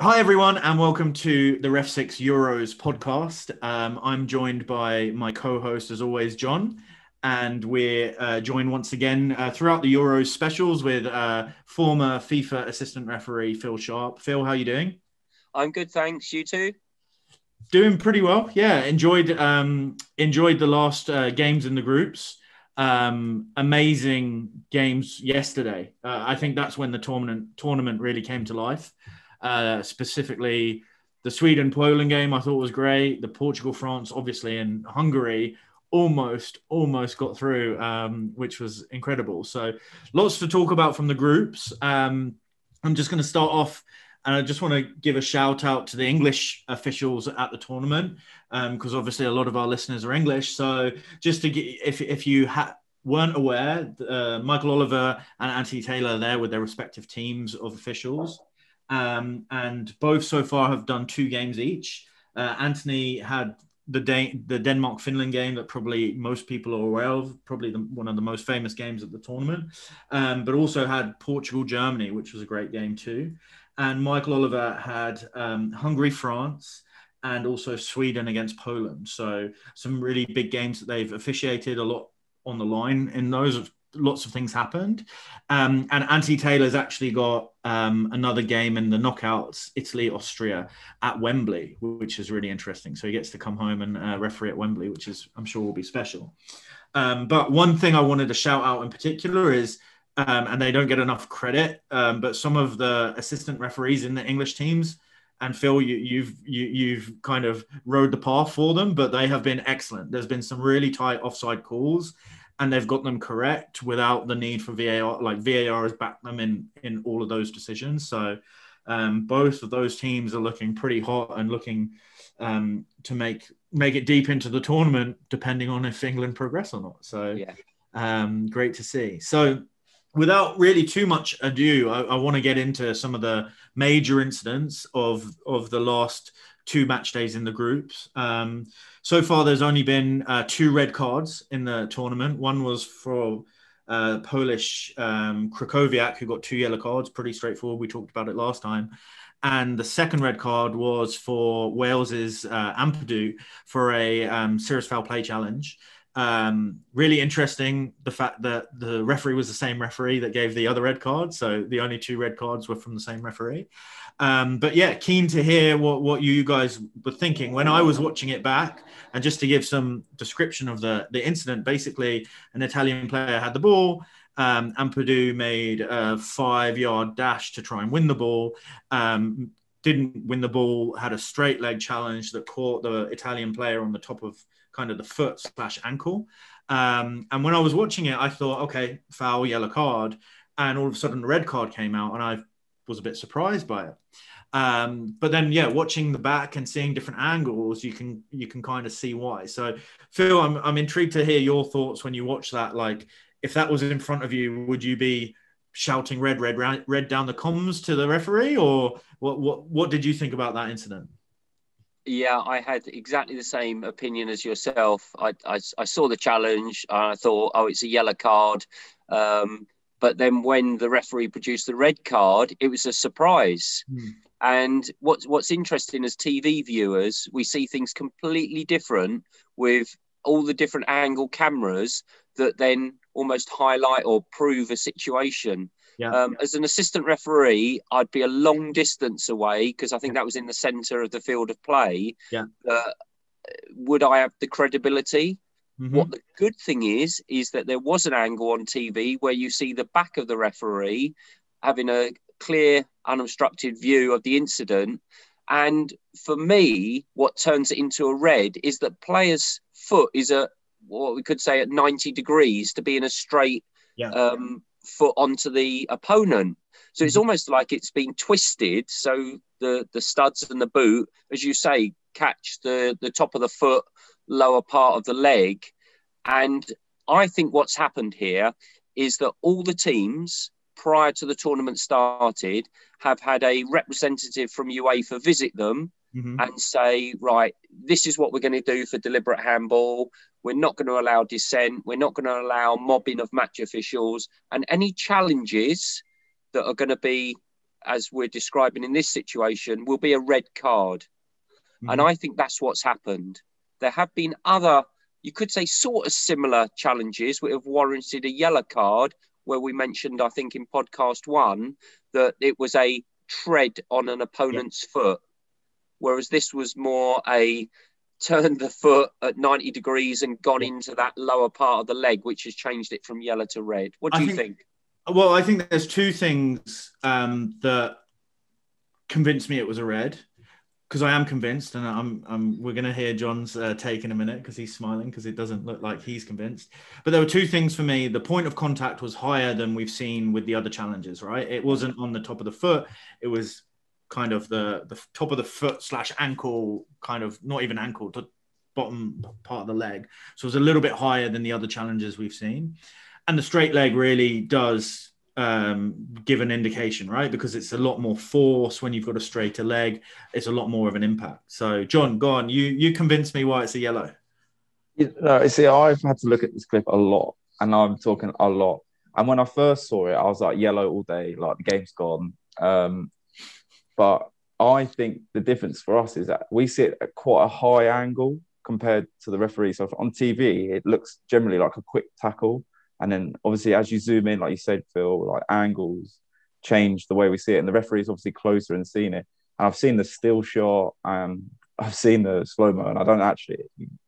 Hi, everyone, and welcome to the REFSIX Euros podcast. I'm joined by my co-host, as always, John, and we're joined once again throughout the Euros specials with former FIFA assistant referee Phil Sharp. Phil, how are you doing? I'm good, thanks. You too? Doing pretty well. Yeah, enjoyed the last games in the groups. Amazing games yesterday. I think that's when the tournament really came to life. Specifically, the Sweden-Poland game I thought was great. The Portugal-France, obviously, and Hungary almost got through, which was incredible. So lots to talk about from the groups. I'm just going to start off, and I just want to give a shout out to the English officials at the tournament, because obviously a lot of our listeners are English. So just to get, if you weren't aware, Michael Oliver and Anthony Taylor are there with their respective teams of officials. And both so far have done 2 games each. Anthony had the Denmark-Finland game that probably most people are aware of, probably one of the most famous games at the tournament, but also had Portugal-Germany, which was a great game too. And Michael Oliver had Hungary-France and also Sweden against Poland. So some really big games that they've officiated, a lot on the line in those. Lots of things happened. And Anthony Taylor's actually got another game in the knockouts, Italy-Austria at Wembley, which is really interesting. So he gets to come home and referee at Wembley, which is, I'm sure, will be special. But one thing I wanted to shout out in particular is, and they don't get enough credit, but some of the assistant referees in the English teams, and Phil, you've kind of rode the path for them, but they have been excellent. There's been some really tight offside calls, and they've got them correct without the need for VAR. Like VAR has backed them in all of those decisions. So both of those teams are looking pretty hot and looking to make it deep into the tournament, depending on if England progress or not. So great to see. So without really too much ado, I want to get into some of the major incidents of the last 2 match days in the groups. So far, there's only been 2 red cards in the tournament. One was for Polish Krakowiak, who got 2 yellow cards. Pretty straightforward. We talked about it last time. And the second red card was for Wales's Ampadu for a serious foul play challenge. Really interesting, the fact that the referee was the same referee that gave the other red card. So the only 2 red cards were from the same referee. But yeah, keen to hear what you guys were thinking when I was watching it back. And just to give some description of the incident, basically an Italian player had the ball. Ampadu made a 5-yard dash to try and win the ball. Didn't win the ball, had a straight leg challenge that caught the Italian player on the top of kind of the foot/ankle. And when I was watching it, I thought, okay, foul, yellow card. And all of a sudden the red card came out and I was a bit surprised by it. But then, watching the back and seeing different angles, you can kind of see why. So, Phil, I'm intrigued to hear your thoughts when you watch that. Like, if that was in front of you, would you be shouting red down the comms to the referee, or what did you think about that incident? Yeah, I had exactly the same opinion as yourself. I saw the challenge and I thought, oh, it's a yellow card. But then when the referee produced the red card, it was a surprise. And what's interesting as TV viewers, we see things completely different with all the different angle cameras that then almost highlight or prove a situation. As an assistant referee, I'd be a long distance away because I think that was in the centre of the field of play. Would I have the credibility? Mm-hmm. What the good thing is that there was an angle on TV where you see the back of the referee having a clear, unobstructed view of the incident. And for me, what turns it into a red is that player's foot is at what we could say at 90 degrees to be in a straight foot onto the opponent. So it's almost like it's been twisted. So the studs and the boot, as you say, catch the top of the foot, lower part of the leg. And I think what's happened here is that all the teams prior to the tournament started have had a representative from UEFA visit them and say, right, this is what we're going to do for deliberate handball. We're not going to allow dissent. We're not going to allow mobbing of match officials, and any challenges that are going to be as we're describing in this situation, will be a red card. Mm-hmm. And I think that's what's happened. There have been other, you could say, sort of similar challenges which have warranted a yellow card, where we mentioned, I think in podcast 1, that it was a tread on an opponent's foot, whereas this was more a turned the foot at 90 degrees and gone into that lower part of the leg, which has changed it from yellow to red. What do you think? Well, I think there's two things that convinced me it was a red, because I am convinced, and we're going to hear Jon's take in a minute because he's smiling because it doesn't look like he's convinced. But there were two things for me. The point of contact was higher than we've seen with the other challenges, right? It wasn't on the top of the foot. It was kind of the top of the foot / ankle, kind of not even ankle, to bottom part of the leg. So it was a little bit higher than the other challenges we've seen. And the straight leg really does give an indication, right? Because it's a lot more force when you've got a straighter leg. It's a lot more of an impact. So, Jon, go on. You convinced me why it's a yellow. See, I've had to look at this clip a lot, and I'm talking a lot. And when I first saw it, I was like, yellow all day, like the game's gone. But I think the difference for us is that we sit at quite a high angle compared to the referee. So on TV, it looks generally like a quick tackle. And then obviously, as you zoom in, like you said, Phil, like angles change the way we see it. And the referee's obviously closer and seen it. And I've seen the still shot and I've seen the slow-mo, and I don't actually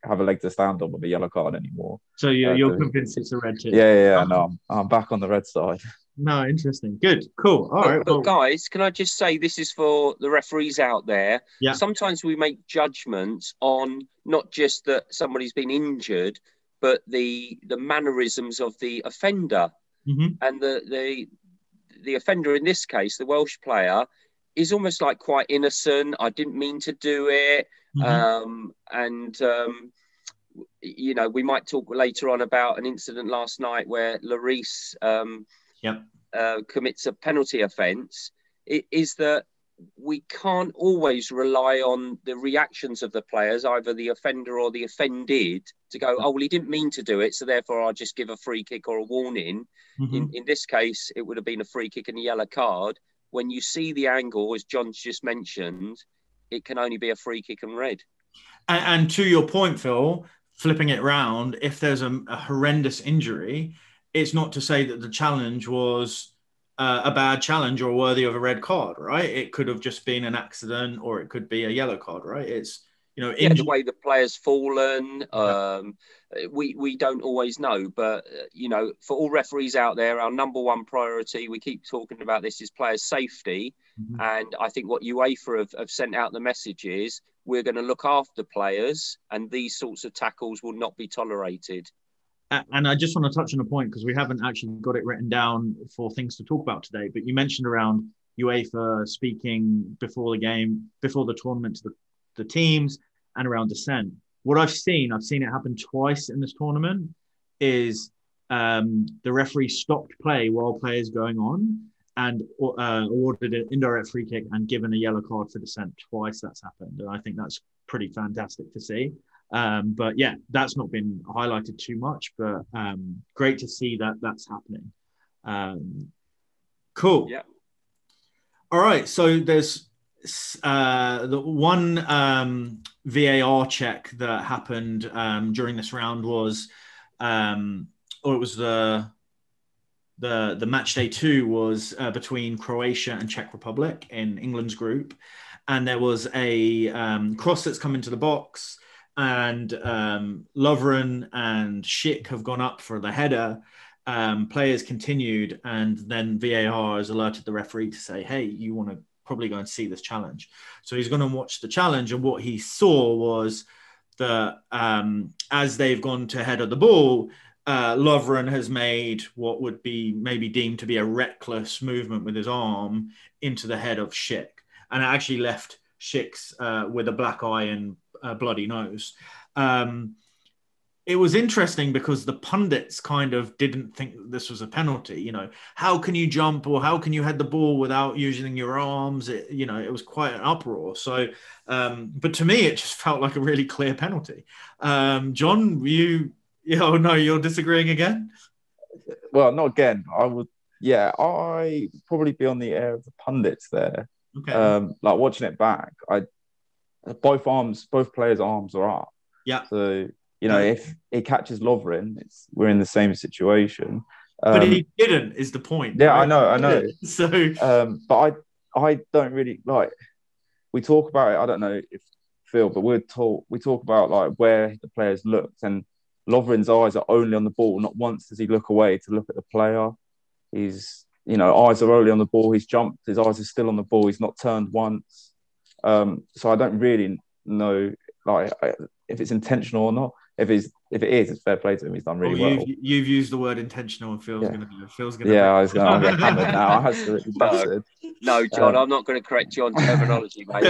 have a leg to stand on with a yellow card anymore. So you're convinced it's a red too? Yeah. No, I'm back on the red side. No, interesting. Good. Cool. All right. But guys, can I just say, this is for the referees out there. Yeah. Sometimes we make judgments on not just that somebody's been injured, but the mannerisms of the offender. Mm-hmm. And the offender in this case, the Welsh player, is almost like quite innocent. I didn't mean to do it. Mm-hmm. You know, we might talk later on about an incident last night where Lloris commits a penalty offence. It is that we can't always rely on the reactions of the players, either the offender or the offended, to go, oh, well, he didn't mean to do it, so therefore I'll just give a free kick or a warning. Mm-hmm. In this case, it would have been a free kick and a yellow card. When you see the angle, as Jon's just mentioned, it can only be a free kick and red. And to your point, Phil, flipping it round, if there's a horrendous injury, it's not to say that the challenge was a bad challenge or worthy of a red card, right? It could have just been an accident, or it could be a yellow card, right? It's, you know, the way the player's fallen, we don't always know. But, you know, for all referees out there, our number one priority, we keep talking about this, is player safety. Mm-hmm. And I think what UEFA have sent out the message is, we're going to look after players, and these sorts of tackles will not be tolerated. And I just want to touch on a point, because we haven't actually got it written down for things to talk about today. But you mentioned around UEFA speaking before the game, before the tournament, to the teams, and around dissent. What I've seen it happen twice in this tournament, is the referee stopped play while players going on and awarded an indirect free kick and given a yellow card for dissent. Twice that's happened. And I think that's pretty fantastic to see. But yeah, that's not been highlighted too much, but great to see that that's happening. Cool. Yeah. All right. So there's the one VAR check that happened during this round was, or it was the match day 2 was between Croatia and Czech Republic in England's group. And there was a cross that's come into the box, and Lovren and Schick have gone up for the header. Players continued, and then VAR has alerted the referee to say, hey, you want to probably go and see this challenge. So he's going to watch the challenge, and what he saw was that as they've gone to head of the ball, Lovren has made what would be maybe deemed to be a reckless movement with his arm into the head of Schick. And it actually left Schick's with a black eye and a bloody nose. It was interesting because the pundits kind of didn't think this was a penalty. You know, how can you jump, or how can you head the ball without using your arms? It was quite an uproar. So, but to me, it just felt like a really clear penalty. Jon, you're disagreeing again? Well, not again. I would Yeah, I probably be on the air of the pundits there. Okay. Like watching it back, both players' arms are up. Yeah. So if he catches Lovren, we're in the same situation. But he didn't, is the point. Yeah, right? I know. So, but I don't really like. We talk about it. I don't know if Phil, but we talk about like where the players looked, and Lovren's eyes are only on the ball. Not once does he look away to look at the player. His eyes are only on the ball. He's jumped. His eyes are still on the ball. He's not turned once. So I don't really know like if it's intentional or not. If it is, it's fair play to him. He's done really well. You've used the word intentional, and Phil's going to. Yeah, I was going to get hammered now. I absolutely busted. No, John, I'm not going to correct John's terminology, mate.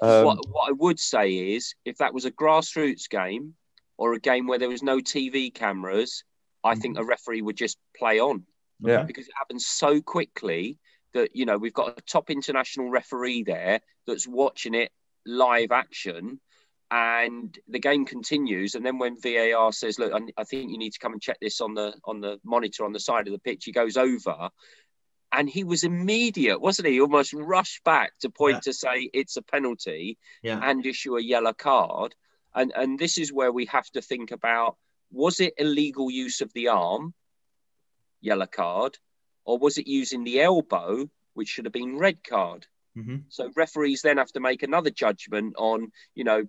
What I would say is, if that was a grassroots game or a game where there was no TV cameras, I think a referee would just play on. Yeah, because it happens so quickly that we've got a top international referee there that's watching it live action. And the game continues, and then when VAR says, "Look, I think you need to come and check this on the monitor on the side of the pitch," he goes over, and he was immediate, wasn't he? He almost rushed back to point to say it's a penalty and issue a yellow card. And this is where we have to think about: was it illegal use of the arm, yellow card, or was it using the elbow, which should have been red card? Mm-hmm. So referees then have to make another judgment on,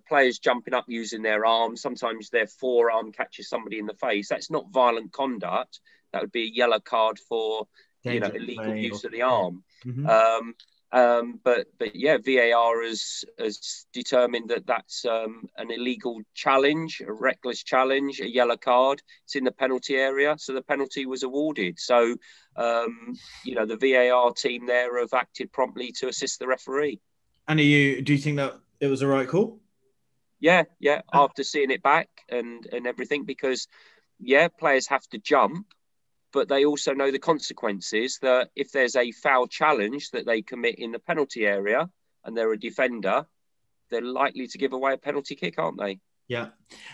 players jumping up using their arms. Sometimes their forearm catches somebody in the face. That's not violent conduct. That would be a yellow card for, illegal use of the arm. Mm-hmm. But yeah, VAR has determined that that's an illegal challenge, a reckless challenge, a yellow card. It's in the penalty area, so the penalty was awarded. So, the VAR team there have acted promptly to assist the referee. And do you think that it was a right call? Yeah. After seeing it back and everything, because players have to jump. But they also know the consequences that if there's a foul challenge that they commit in the penalty area and they're a defender, they're likely to give away a penalty kick, aren't they? Yeah.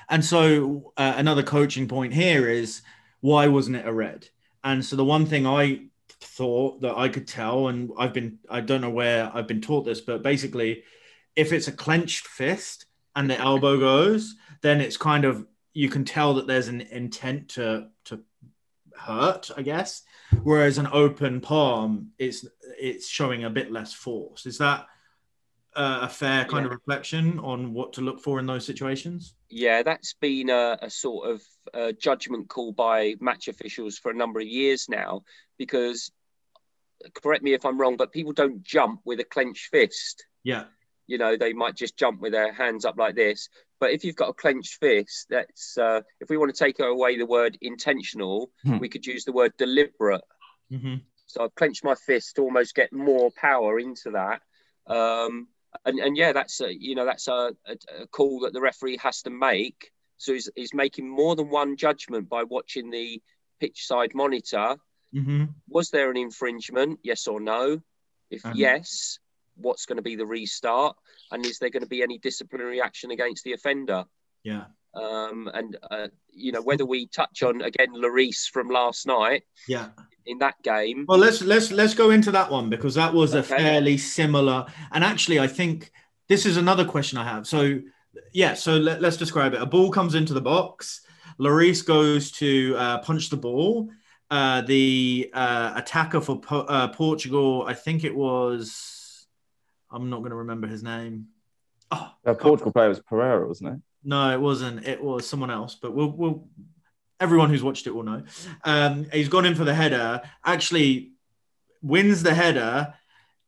And so another coaching point here is, why wasn't it a red? And so the one thing I thought that I could tell, and I don't know where I've been taught this, but basically if it's a clenched fist and the elbow goes, then it's kind of, you can tell that there's an intent to hurt, I guess. Whereas an open palm, it's showing a bit less force. Is that a fair kind of reflection on what to look for in those situations? Yeah, that's been a sort of judgment call by match officials for a number of years now, because, correct me if I'm wrong, but people don't jump with a clenched fist. Yeah. They might just jump with their hands up like this. But if you've got a clenched fist, that's if we want to take away the word intentional, we could use the word deliberate. Mm-hmm. So I've clenched my fist to almost get more power into that. That's a call that the referee has to make. So he's making more than one judgment by watching the pitch side monitor. Mm-hmm. Was there an infringement? Yes or no? If yes, what's going to be the restart? And is there going to be any disciplinary action against the offender? Yeah. Whether we touch on, again, Lloris from last night. Yeah. In that game. Well, let's go into that one, because that was a fairly similar. And actually, I think this is another question I have. So, let's describe it. A ball comes into the box. Lloris goes to punch the ball. The attacker for Portugal, I think it was... I'm not going to remember his name. Oh, the Portugal player was Pereira, wasn't it? No, it wasn't. It was someone else. But we'll everyone who's watched it will know. He's gone in for the header. Actually, wins the header.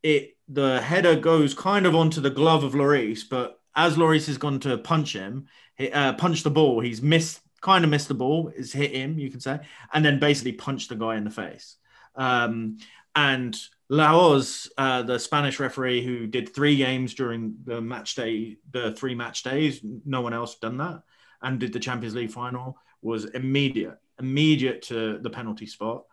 The header goes kind of onto the glove of Lloris, but as Lloris has gone to punch the ball, he's missed the ball. It's hit him, you can say, and then basically punched the guy in the face. And Laos, the Spanish referee who did 3 games during the 3 match days, no one else done that, and did the Champions League final, was immediate to the penalty spot.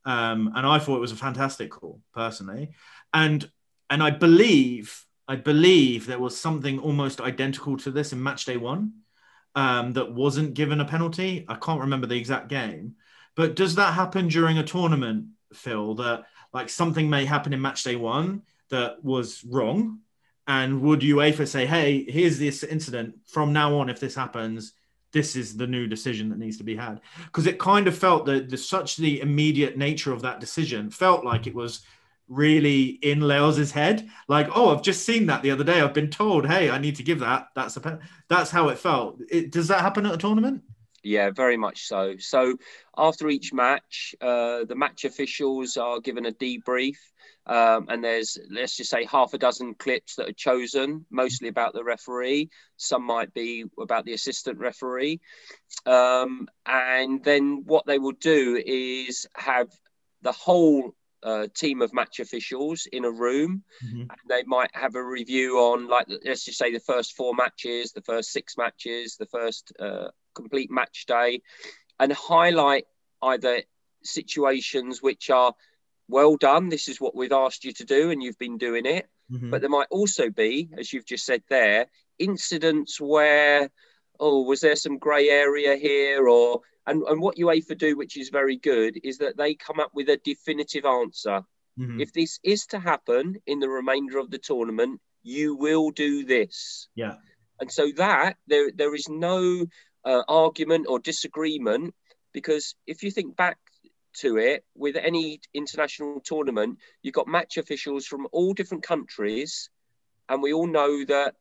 And I thought it was a fantastic call, personally. And I believe there was something almost identical to this in match day 1 that wasn't given a penalty. I can't remember the exact game, But does that happen during a tournament, Phil, that like something may happen in match day 1 that was wrong? And would UEFA say, hey, here's this incident. From now on, if this happens, this is the new decision that needs to be had? Because it kind of felt that the immediate nature of that decision felt like it was really in Leos's head. Like, oh, I've just seen that the other day. I've been told, hey, I need to give that. That's how it felt. Does that happen at a tournament? Yeah, very much so. So after each match, the match officials are given a debrief. And there's, let's just say, half a dozen clips that are chosen, mostly about the referee. Some might be about the assistant referee. And then what they will do is have the whole team of match officials in a room. Mm-hmm. And they might have a review on, like, let's just say the first 4 matches, the first 6 matches, the first complete match day, and highlight either situations which are, well done, this is what we've asked you to do and you've been doing it. Mm-hmm. But there might also be, as you've just said there, incidents where, oh, was there some grey area here? Or and what UEFA do, which is very good, is that they come up with a definitive answer. Mm-hmm. If this is to happen in the remainder of the tournament, you will do this. Yeah. And so that there is no argument or disagreement, because if you think back to it, with any international tournament, you've got match officials from all different countries, and we all know that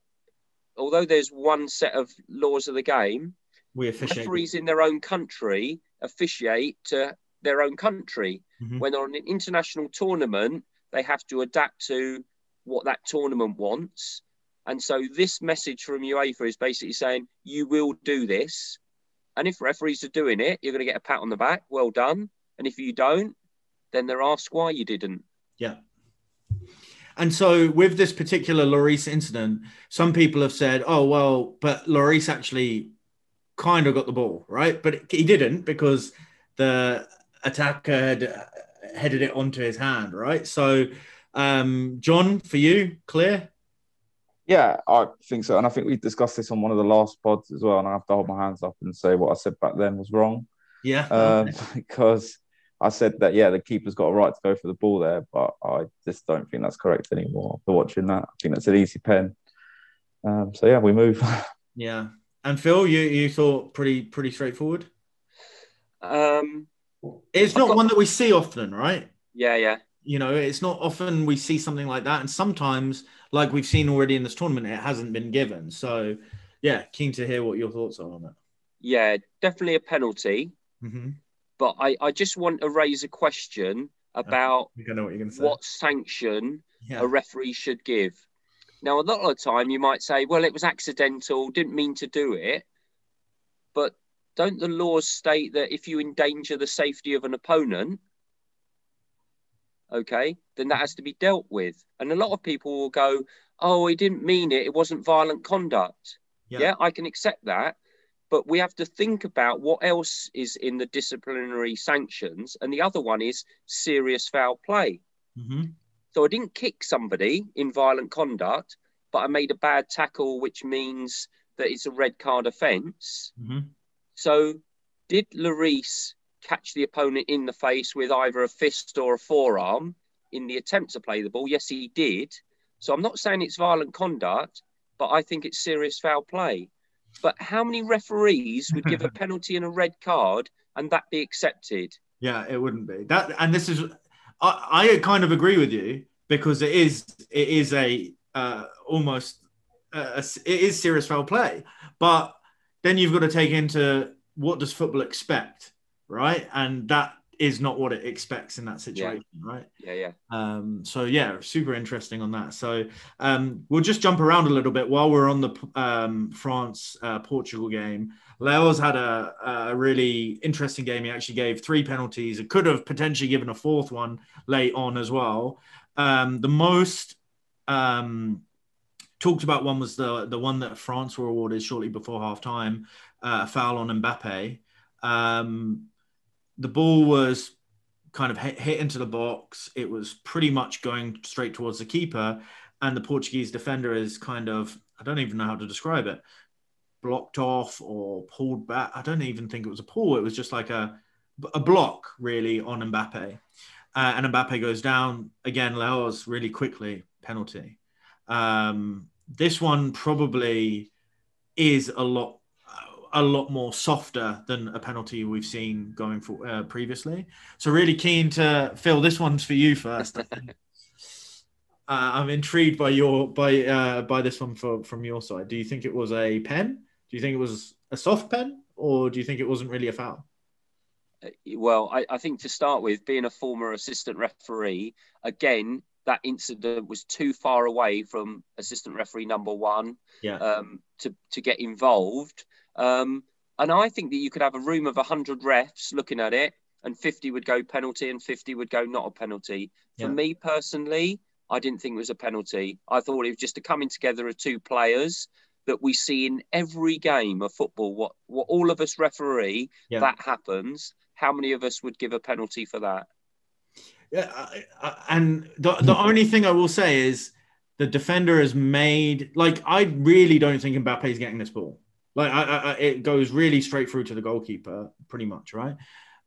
although there's one set of laws of the game, referees in their own country officiate to their own country. Mm-hmm. When they're on an international tournament, they have to adapt to what that tournament wants. And so this message from UEFA is basically saying, you will do this. And if referees are doing it, you're going to get a pat on the back. Well done. And if you don't, then they're asked why you didn't. Yeah. And so with this particular Lloris incident, some people have said, oh, well, but Lloris actually kind of got the ball, right? But he didn't, because the attacker had headed it onto his hand, right? So, John, for you, clear? Yeah, I think so. And I think we discussed this on one of the last pods as well. And I have to hold my hands up and say what I said back then was wrong. Yeah. Because I said that, yeah, the keeper's got a right to go for the ball there, but I just don't think that's correct anymore after watching that. I think that's an easy pen. So, yeah, we move. Yeah. And Phil, you thought pretty straightforward? It's not one that we see often, right? Yeah. You know, it's not often we see something like that. And sometimes, like we've seen already in this tournament, it hasn't been given. So, yeah, keen to hear what your thoughts are on that. Yeah, definitely a penalty. Mm-hmm. But I just want to raise a question about I know what you're going to say. What sanction a referee should give. Now, a lot of the time you might say, well, it was accidental, didn't mean to do it. But don't the laws state that if you endanger the safety of an opponent, okay, then that has to be dealt with? And a lot of people will go, oh, he didn't mean it, it wasn't violent conduct. Yeah, I can accept that. But we have to think about what else is in the disciplinary sanctions. And the other one is serious foul play. Mm-hmm. So I didn't kick somebody in violent conduct, but I made a bad tackle, which means that it's a red card offence. Mm-hmm. So did Lloris catch the opponent in the face with either a fist or a forearm in the attempt to play the ball? Yes, he did. So I'm not saying it's violent conduct, but I think it's serious foul play. But how many referees would give a penalty and a red card and that be accepted? Yeah, it wouldn't be that. And this is, I kind of agree with you, because it is almost serious foul play. But then you've got to take into what does football expect, right? And that is not what it expects in that situation, right? Yeah. So yeah, super interesting on that. So we'll just jump around a little bit while we're on the France-Portugal game. Leo's had a really interesting game. He actually gave 3 penalties. It could have potentially given a 4th one late on as well. The most talked about one was the one that France were awarded shortly before halftime, a foul on Mbappe. The ball was kind of hit into the box. It was pretty much going straight towards the keeper. And the Portuguese defender is kind of, I don't even know how to describe it, blocked off or pulled back. I don't even think it was a pull. It was just like a a block really on Mbappe, and Mbappe goes down again. Laos really quickly penalty. This one probably is a lot more softer than a penalty we've seen going for previously. So really keen to Phil. This one's for you first. I think. I'm intrigued by this one from your side. Do you think it was a pen? Do you think it was a soft pen, or do you think it wasn't really a foul? Well, I think to start with, being a former assistant referee, again, that incident was too far away from assistant referee number one to get involved. And I think that you could have a room of 100 refs looking at it, and 50 would go penalty and 50 would go not a penalty. For me personally, I didn't think it was a penalty. I thought it was just a coming together of two players that we see in every game of football. What all of us referee, that happens. How many of us would give a penalty for that? Yeah, and the only thing I will say is the defender has made, like, I really don't think Mbappe's getting this ball. Like, it goes really straight through to the goalkeeper, pretty much, right?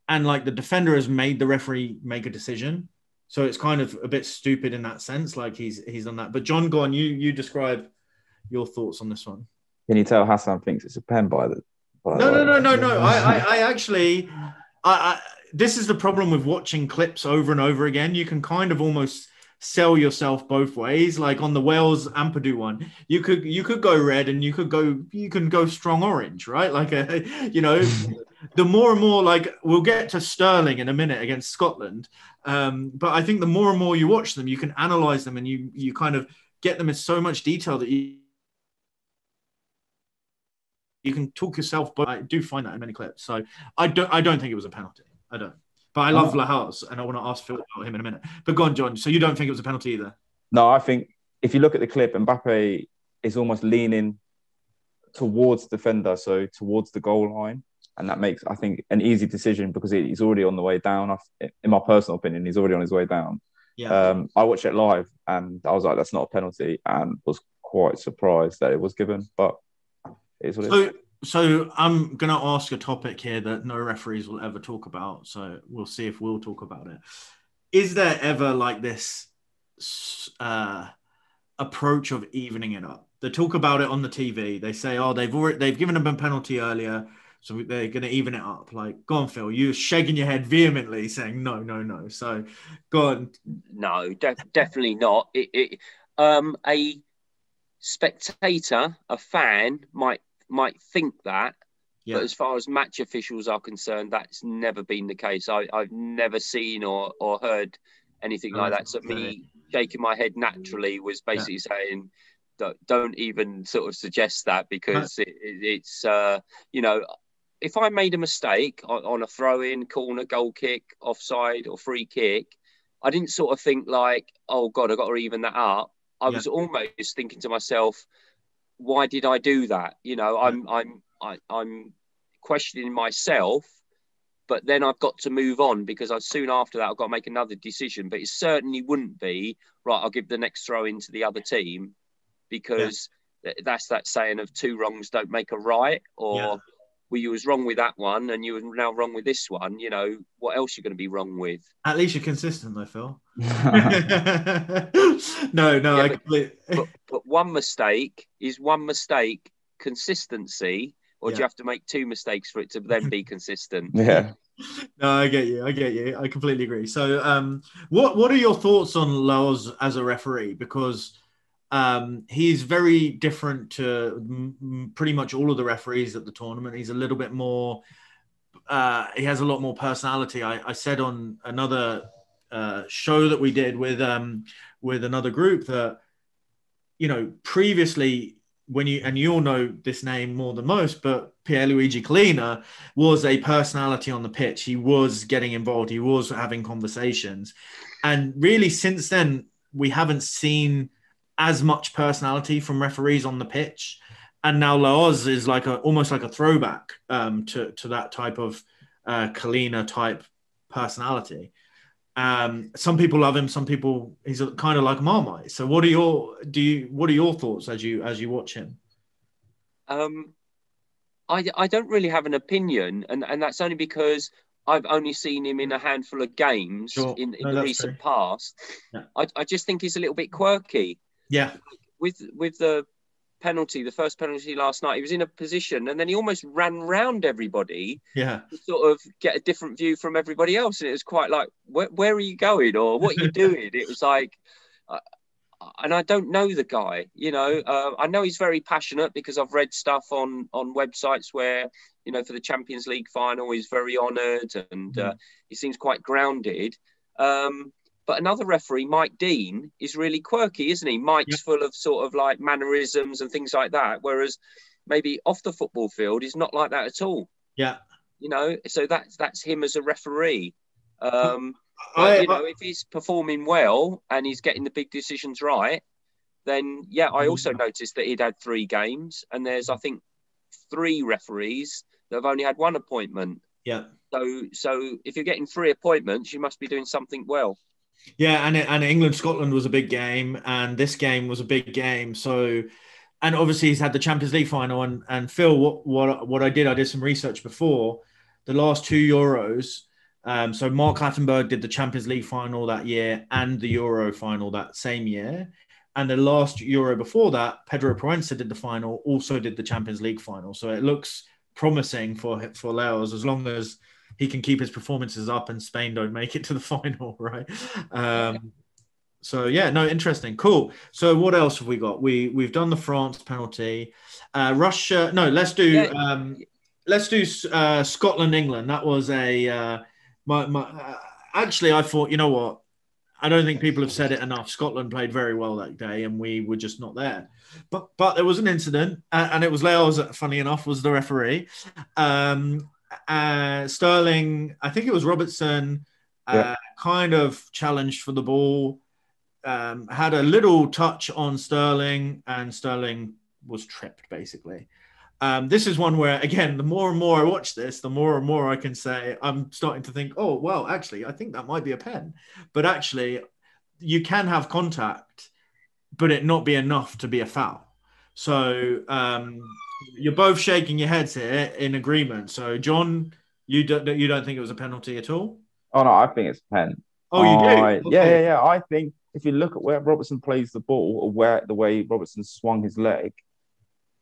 And like the defender has made the referee make a decision. So it's kind of a bit stupid in that sense. Like he's done that. But John, go on. You describe your thoughts on this one. Can you tell Hassan thinks it's a pen by the? No. I actually, this is the problem with watching clips over and over again. You can kind of almost sell yourself both ways. Like on the Wales Ampadu one, you could go red and you can go strong orange, right? Like the more and more, like we'll get to Sterling in a minute against Scotland. But I think the more and more you watch them, you can analyze them and you kind of get them in so much detail that you can talk yourself. But I do find that in many clips. So I don't think it was a penalty. I don't. But I love Lahoz, and I want to ask Phil about him in a minute. But go on, John. So you don't think it was a penalty either? No, I think if you look at the clip, Mbappe is almost leaning towards the defender, so towards the goal line. And that makes, I think, an easy decision because he's already on the way down. In my personal opinion, he's already on his way down. Yeah. I watched it live and I was like, that's not a penalty, and was quite surprised that it was given. But it is what it is. So I'm going to ask a topic here that no referees will ever talk about. So we'll see if we'll talk about it. Is there ever like this approach of evening it up? They talk about it on the TV. They say, oh, they've given them a penalty earlier, so they're going to even it up. Like, go on, Phil. You're shaking your head vehemently saying, no. So go on. No, definitely not. A spectator, a fan might think that, but as far as match officials are concerned, that's never been the case. I've never seen or heard anything like that. So me shaking my head naturally was basically saying, don't even sort of suggest that, because it's if I made a mistake on a throw-in, corner, goal kick, offside or free kick, I didn't sort of think like, oh God, I've got to even that up. I was almost thinking to myself, why did I do that? I'm questioning myself, but then I've got to move on because soon after that I've got to make another decision. But it certainly wouldn't be right. I'll give the next throw in to the other team, because that's that saying of two wrongs don't make a right. Or well, you was wrong with that one and you were now wrong with this one. What else you're going to be wrong with? At least you're consistent though, Phil. No. But one mistake is one mistake. Consistency, or do you have to make two mistakes for it to then be consistent? Yeah. No, I get you. I completely agree. So, what are your thoughts on Laos as a referee? Because he's very different to pretty much all of the referees at the tournament. He's a little bit more. He has a lot more personality. I said on another show that we did with another group that, previously you all know this name more than most, but Pierluigi Collina was a personality on the pitch. He was getting involved. He was having conversations. And really since then, we haven't seen as much personality from referees on the pitch. And now Laoz is almost like a throwback to that type of Collina type personality. Some people love him. Some people, he's kind of like Marmite. So what are your thoughts as you watch him? I don't really have an opinion, and that's only because I've only seen him in a handful of games in the recent past. Yeah. I just think he's a little bit quirky. Yeah. With the penalty, the first penalty last night, he was in a position and then he almost ran round everybody. Yeah. To sort of get a different view from everybody else. And it was quite like, where are you going? Or what are you doing? It was like, and I don't know the guy, you know. I know he's very passionate because I've read stuff on websites where, you know, for the Champions League final, he's very honoured and he seems quite grounded. But another referee, Mike Dean, is really quirky, isn't he? Mike's full of sort of like mannerisms and things like that, whereas maybe off the football field, he's not like that at all. Yeah. You know, so that's him as a referee. If he's performing well and he's getting the big decisions right, then I also noticed that he'd had 3 games, and there's I think 3 referees that have only had 1 appointment. Yeah. So if you're getting 3 appointments, you must be doing something well. Yeah, and England-Scotland was a big game, and this game was a big game. So, and obviously he's had the Champions League final. And Phil, what I did some research before the last 2 Euros. So Mark Clattenburg did the Champions League final that year and the Euro final that same year. And the last Euro before that, Pedro Proença did the final, also did the Champions League final. So it looks promising for Leos as long as he can keep his performances up and Spain don't make it to the final, right? So interesting, cool. So what else have we got? We've done the France penalty, Russia. No, let's do Scotland England. That was actually I thought, you know what? I don't think people have said it enough. Scotland played very well that day, and we were just not there. But there was an incident, and it was Leos, funny enough, was the referee. Sterling, I think it was Robertson, kind of challenged for the ball, had a little touch on Sterling, and Sterling was tripped, basically. This is one where, again, the more and more I watch this, the more and more I can say, I'm starting to think, oh, well, actually, I think that might be a pen. But actually, you can have contact, but it not be enough to be a foul. So you're both shaking your heads here in agreement. So, John, you don't think it was a penalty at all? Oh, no, I think it's a pen. Oh, you do? Okay. Yeah. I think if you look at where Robertson plays the ball, or the way Robertson swung his leg,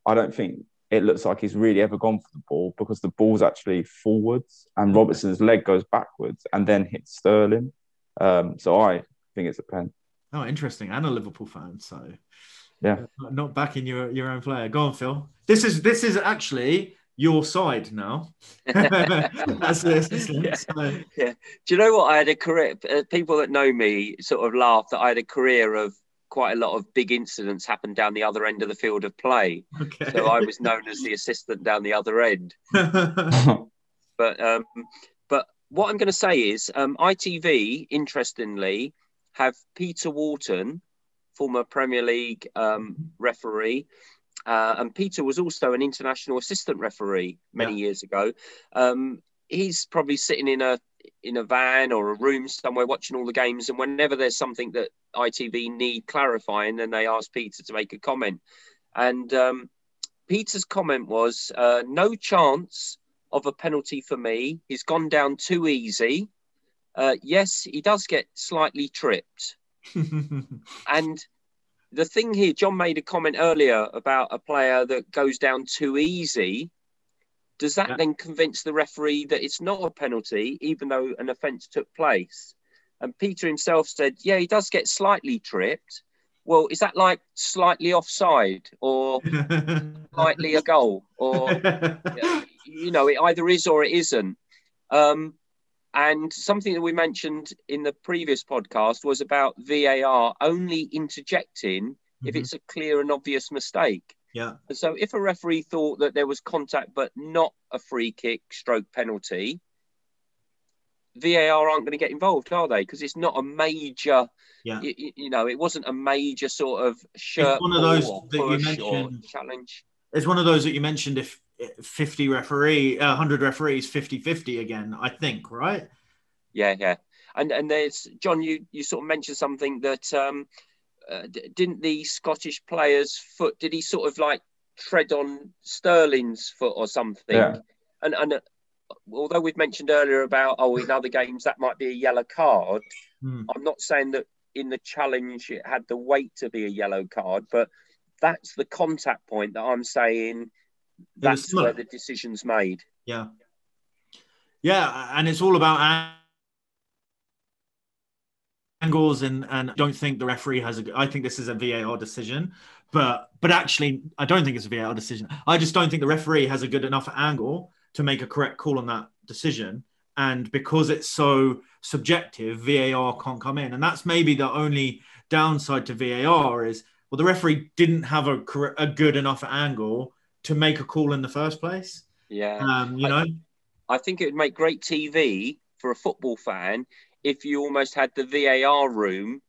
I don't think it looks like he's really ever gone for the ball, because the ball's actually forwards and Robertson's leg goes backwards and then hits Sterling. So I think it's a pen. Oh, interesting. And a Liverpool fan, so yeah, not backing your own player. Go on, Phil. This is actually your side now. That's this. Yeah. So. Yeah. Do you know what? I had a career. People that know me sort of laugh that I had a career of quite a lot of big incidents happened down the other end of the field of play. Okay. So I was known as the assistant down the other end. But what I'm going to say is ITV, interestingly, have Peter Wharton, former Premier League referee, and Peter was also an international assistant referee many years ago. He's probably sitting in a van or a room somewhere watching all the games, and whenever there's something that ITV need clarifying, then they ask Peter to make a comment. And Peter's comment was, no chance of a penalty for me. He's gone down too easy. Yes, he does get slightly tripped. And the thing here, John made a comment earlier about a player that goes down too easy. Does that then convince the referee that it's not a penalty, even though an offence took place? And Peter himself said, he does get slightly tripped. Well, is that like slightly offside or slightly a goal? Or, it either is or it isn't. And something that we mentioned in the previous podcast was about VAR only interjecting if it's a clear and obvious mistake. Yeah. So if a referee thought that there was contact but not a free kick stroke penalty, VAR aren't going to get involved, are they? Because it's not a major, it wasn't a major sort of shirt one of those or that you mentioned, or challenge. It's one of those that you mentioned if 100 referees, 50-50 again, I think, right? Yeah. And there's, John, you sort of mentioned something that... didn't the Scottish player's foot, did he sort of like tread on Sterling's foot or something? Yeah. And although we've mentioned earlier about, in other games that might be a yellow card, I'm not saying that in the challenge it had the weight to be a yellow card, but that's the contact point that I'm saying that's where the decision's made. Yeah. Yeah, and it's all about angles, and I don't think the referee has I think this is a VAR decision, but actually I don't think it's a VAR decision. I just don't think the referee has a good enough angle to make a correct call on that decision. And because it's so subjective, VAR can't come in. And that's maybe the only downside to VAR is, well, the referee didn't have a good enough angle to make a call in the first place. Yeah. You know? I think it would make great TV for a football fan if you almost had the VAR room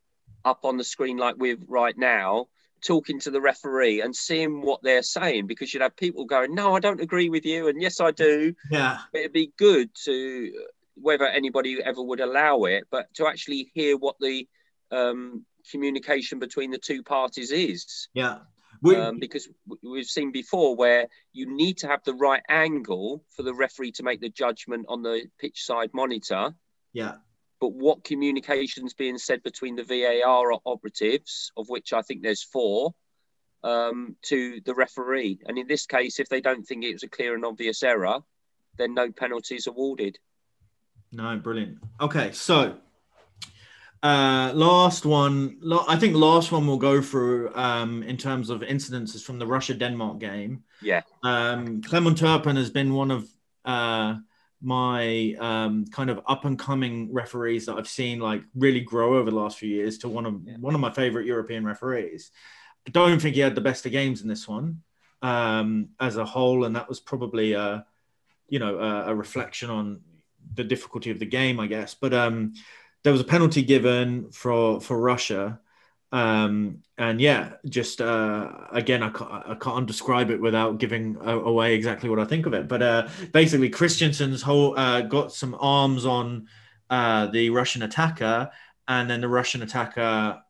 up on the screen like we're right now, talking to the referee and seeing what they're saying, because you'd have people going, no, I don't agree with you, and yes, I do. Yeah. It'd be good to, whether anybody ever would allow it, but to actually hear what the communication between the two parties is. Yeah. Because we've seen before where you need to have the right angle for the referee to make the judgment on the pitch side monitor. Yeah. But what communication's being said between the VAR operatives, of which I think there's 4, to the referee? And in this case, if they don't think it was a clear and obvious error, then no penalties awarded. No, brilliant. Okay, so last one. I think last one we'll go through in terms of incidences from the Russia-Denmark game. Yeah. Clement Turpin has been one of my kind of up and coming referees that I've seen like really grow over the last few years to one of my favorite European referees. I don't think he had the best of games in this one as a whole, and that was probably a reflection on the difficulty of the game, I guess. But there was a penalty given for Russia. And yeah, just again, I can't describe it without giving away exactly what I think of it. But basically, Christensen's got some arms on the Russian attacker, and then the Russian attacker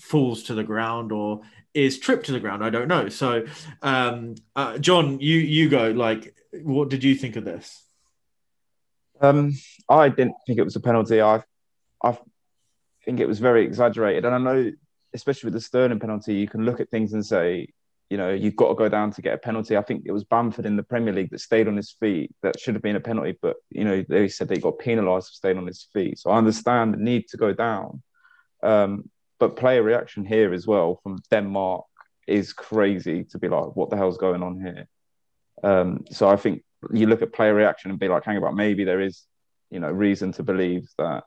falls to the ground or is tripped to the ground. I don't know. So, John, you go. Like, what did you think of this? I didn't think it was a penalty. I think it was very exaggerated. And I know, especially with the Sterling penalty, you can look at things and say, you've got to go down to get a penalty. I think it was Bamford in the Premier League that stayed on his feet. That should have been a penalty, but, they said they got penalised for staying on his feet. So I understand the need to go down. But player reaction here as well from Denmark is crazy to be like, what the hell's going on here? So I think you look at player reaction and be like, hang about, maybe there is, reason to believe that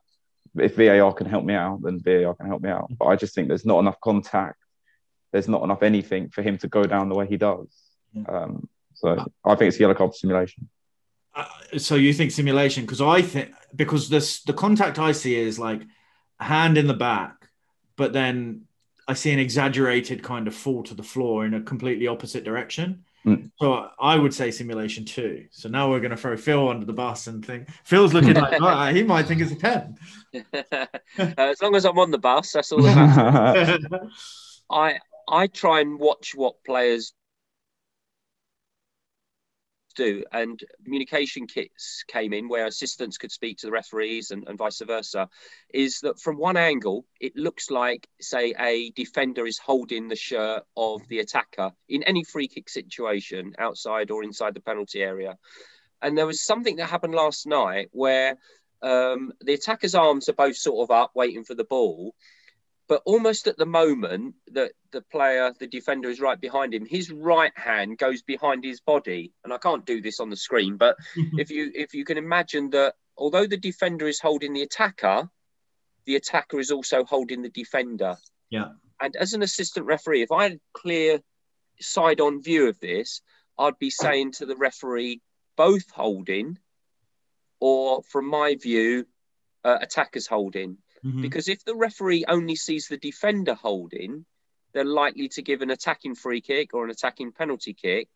if VAR can help me out, then VAR can help me out. But I just think there's not enough contact. There's not enough anything for him to go down the way he does. So I think it's yellow card simulation. So you think simulation? Because I think, because the contact I see is like a hand in the back, but then I see an exaggerated kind of fall to the floor in a completely opposite direction. So I would say simulation too. So now we're going to throw Phil under the bus and think Phil's looking like he might think it's a pen. As long as I'm on the bus, that's all that matters. I try and watch what players do, and communication kits came in where assistants could speak to the referees and vice versa. Is that from one angle it looks like, say, a defender is holding the shirt of the attacker in any free kick situation outside or inside the penalty area. And there was something that happened last night where the attacker's arms are both sort of up waiting for the ball, but almost at the moment that the defender is right behind him, his right hand goes behind his body. And I can't do this on the screen, but if you can imagine that although the defender is holding the attacker is also holding the defender. Yeah. And as an assistant referee, if I had a clear side-on view of this, I'd be saying to the referee, both holding, or from my view, attackers holding. Because if the referee only sees the defender holding, they're likely to give an attacking free kick or an attacking penalty kick.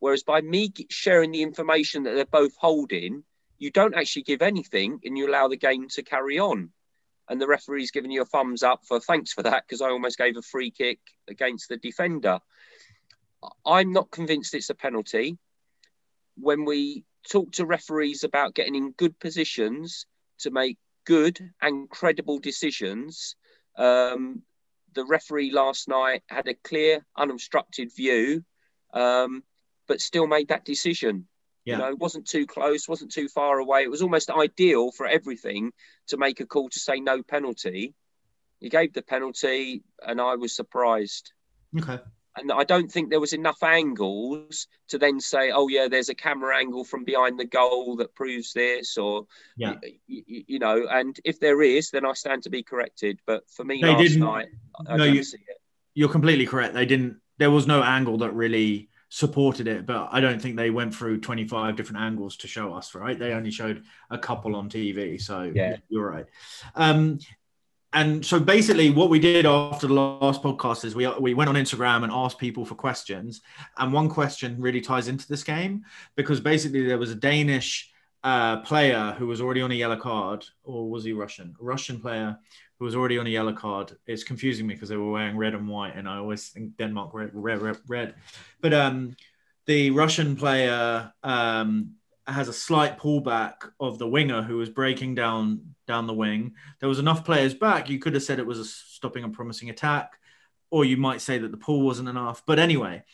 Whereas by me sharing the information that they're both holding, you don't actually give anything and you allow the game to carry on. And the referee's giving you a thumbs up for thanks for that, because I almost gave a free kick against the defender. I'm not convinced it's a penalty. when we talk to referees about getting in good positions to make good and credible decisions, the referee last night had a clear, unobstructed view, but still made that decision. Yeah. You know, it wasn't too close, wasn't too far away. It was almost ideal for everything to make a call to say no penalty. He gave the penalty, and I was surprised. Okay. And I don't think there was enough angles to then say, oh, yeah, there's a camera angle from behind the goal that proves this, or, you know, and if there is, then I stand to be corrected. But for me last night, I don't see it. You're completely correct. There was no angle that really supported it, but I don't think they went through 25 different angles to show us, right? They only showed a couple on TV. So yeah, you're right. And so basically what we did after the last podcast is we went on Instagram and asked people for questions. And one question really ties into this game, because basically there was a Danish player who was already on a yellow card, or was he Russian? A Russian player who was already on a yellow card. It's confusing me because they were wearing red and white, and I always think Denmark red. But the Russian player has a slight pullback of the winger who was breaking down the wing. There was enough players back. You could have said it was stopping a promising attack, or you might say that the pull wasn't enough. But anyway,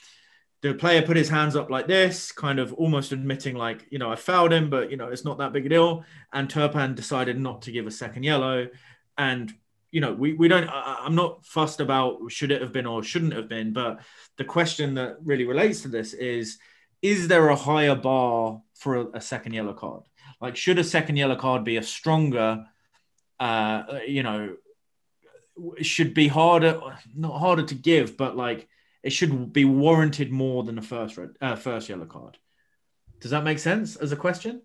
the player put his hands up like this, kind of almost admitting like, you know, I fouled him, but, you know, it's not that big a deal. And Turpan decided not to give a second yellow. And, you know, we don't, I'm not fussed about should it have been or shouldn't have been. But the question that really relates to this is there a higher bar for a second yellow card? Like, should a second yellow card be a stronger, you know, it should be harder, not harder to give, but like it should be warranted more than the first yellow card. Does that make sense as a question?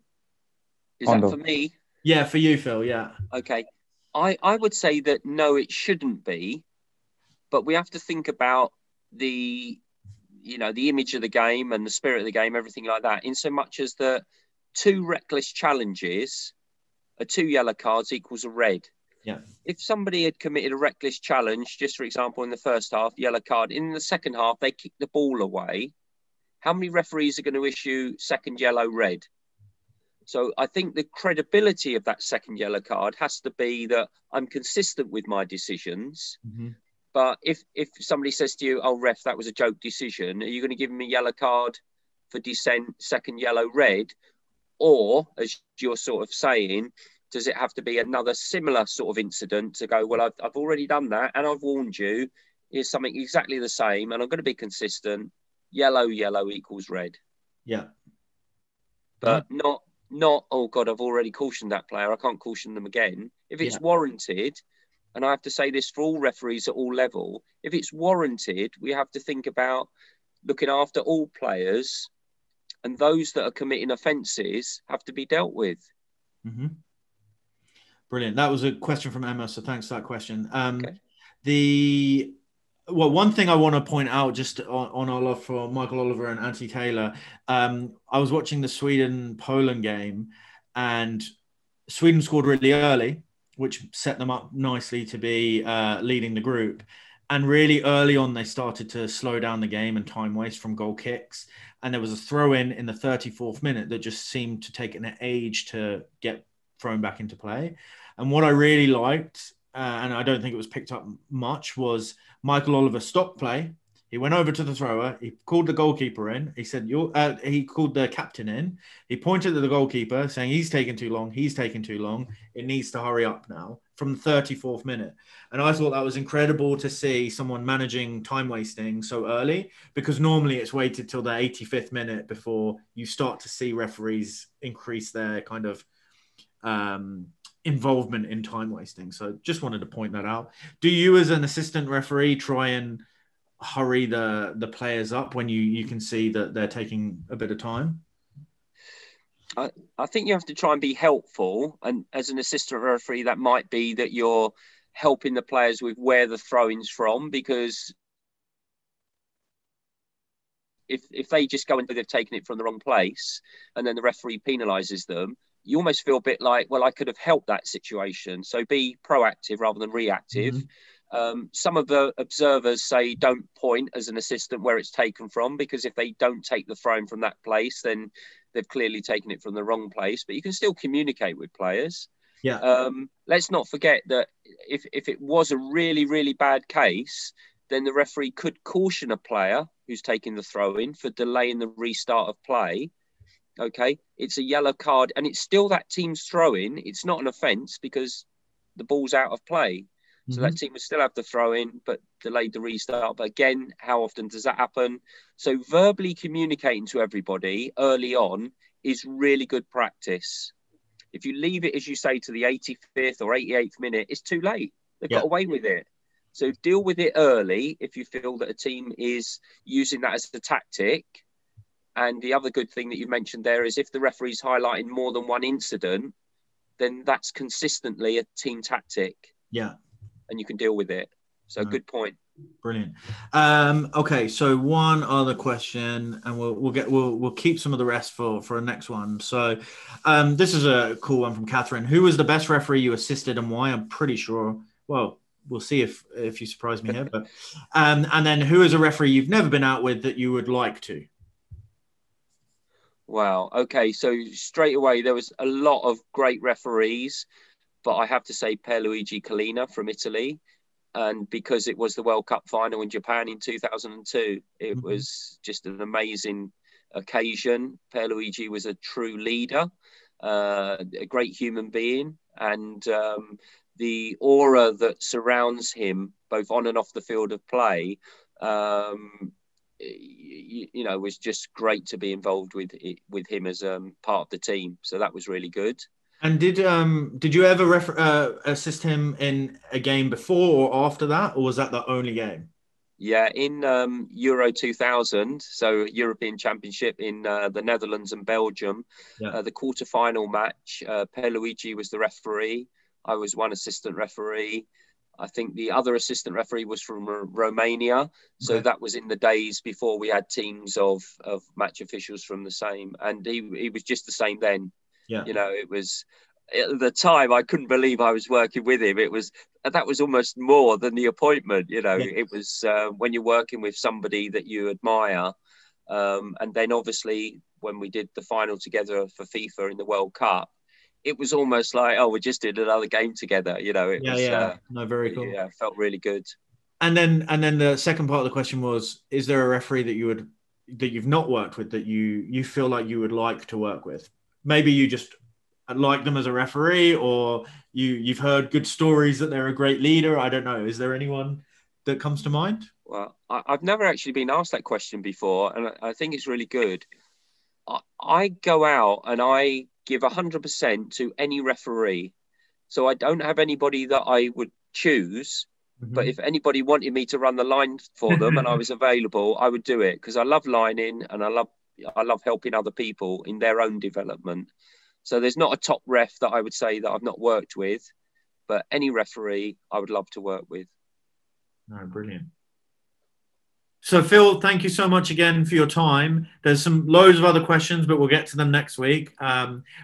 Is that for me? Yeah, for you, Phil. Yeah. Okay. I would say that no, it shouldn't be, but we have to think about the image of the game and the spirit of the game, everything like that, in so much as that 2 reckless challenges, 2 yellow cards equals a red. Yeah. If somebody had committed a reckless challenge, just for example, in the first half, yellow card, in the second half, they kick the ball away, how many referees are going to issue second yellow, red? So I think the credibility of that second yellow card has to be that I'm consistent with my decisions. Mm-hmm. But if somebody says to you, oh, ref, that was a joke decision, are you going to give me a yellow card for dissent, second yellow, red? Or, as you're sort of saying, does it have to be another similar sort of incident to go, well, I've already done that and I've warned you, here's something exactly the same and I'm going to be consistent, yellow equals red. Yeah. But not, oh, God, I've already cautioned that player, I can't caution them again. If it's warranted, and I have to say this for all referees at all level, if it's warranted, we have to think about looking after all players, and those that are committing offences have to be dealt with. Mm-hmm. Brilliant. That was a question from Emma, so thanks for that question. Okay. One thing I want to point out just on our love for Michael Oliver and Antti Taylor, I was watching the Sweden-Poland game, and Sweden scored really early, which set them up nicely to be leading the group. And really early on, they started to slow down the game and time waste from goal kicks. And there was a throw-in in the 34th minute that just seemed to take an age to get thrown back into play. And what I really liked, and I don't think it was picked up much, was Michael Oliver stopped play. He went over to the thrower. He called the goalkeeper in. He said, he called the captain in. He pointed at the goalkeeper saying, he's taking too long. He's taking too long. It needs to hurry up now, from the 34th minute. And I thought that was incredible to see someone managing time wasting so early, because normally it's waited till the 85th minute before you start to see referees increase their kind of involvement in time wasting. So just wanted to point that out. Do you as an assistant referee try and hurry the players up when you can see that they're taking a bit of time? I think you have to try and be helpful, and as an assistant referee, that might be that you're helping the players with where the throw-in's from, because if they just go and they've taken it from the wrong place and then the referee penalises them, you almost feel a bit like, well, I could have helped that situation. So be proactive rather than reactive. Mm-hmm. Some of the observers say don't point as an assistant where it's taken from, because if they don't take the throw-in from that place, then they've clearly taken it from the wrong place. But you can still communicate with players. Yeah. Let's not forget that if it was a really, really bad case, then the referee could caution a player who's taking the throw-in for delaying the restart of play. Okay, it's a yellow card, and it's still that team's throw-in. It's not an offence because the ball's out of play. So that team would still have the throw-in, but delayed the restart. But again, how often does that happen? So verbally communicating to everybody early on is really good practice. If you leave it, as you say, to the 85th or 88th minute, it's too late. They've got away with it. So deal with it early if you feel that a team is using that as a tactic. And the other good thing that you mentioned there is if the referee's highlighting more than one incident, then that's consistently a team tactic. Yeah. And you can deal with it. So good point. Brilliant. Okay, so one other question, and we'll keep some of the rest for a next one. So this is a cool one from Catherine. Who was the best referee you assisted and why? I'm pretty sure. Well, we'll see if you surprise me here. But and then who is a referee you've never been out with that you would like to? Wow. Okay, so straight away there was a lot of great referees. But I have to say Pierluigi Collina from Italy. And because it was the World Cup final in Japan in 2002, it was just an amazing occasion. Pierluigi was a true leader, a great human being. And the aura that surrounds him, both on and off the field of play, you know, was just great to be involved with him as part of the team. So that was really good. And did you ever assist him in a game before or after that, or was that the only game? Yeah, in Euro 2000, so European Championship in the Netherlands and Belgium, the quarter-final match, Pierluigi was the referee. I was one assistant referee. I think the other assistant referee was from Romania. So that was in the days before we had teams of match officials from the same. And he was just the same then. Yeah. You know, it was at the time I couldn't believe I was working with him. That was almost more than the appointment. You know, it was when you're working with somebody that you admire. And then obviously when we did the final together for FIFA in the World Cup, it was almost like, oh, we just did another game together. You know, it was no, very cool. Yeah, felt really good. And then the second part of the question was: is there a referee that you've not worked with that you feel like you would like to work with? Maybe you just like them as a referee, or you've heard good stories that they're a great leader. I don't know. Is there anyone that comes to mind? Well, I've never actually been asked that question before, and I think it's really good. I go out and I give 100% to any referee. So I don't have anybody that I would choose, but if anybody wanted me to run the line for them and I was available, I would do it, because I love lining and I love helping other people in their own development. So there's not a top ref that I would say that I've not worked with, but any referee I would love to work with. No, brilliant. So Phil, thank you so much again for your time. There's loads of other questions, but we'll get to them next week.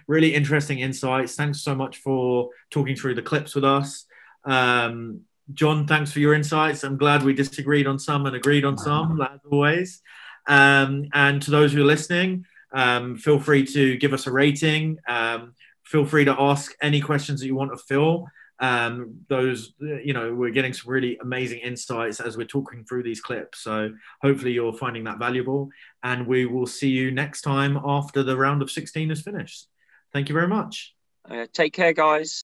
Really interesting insights. Thanks so much for talking through the clips with us. John, thanks for your insights. I'm glad we disagreed on some and agreed on some, as always. And to those who are listening, feel free to give us a rating. Feel free to ask any questions that you want of Phil. We're getting some really amazing insights as we're talking through these clips. So hopefully you're finding that valuable. And we will see you next time after the round of 16 is finished. Thank you very much. Take care, guys.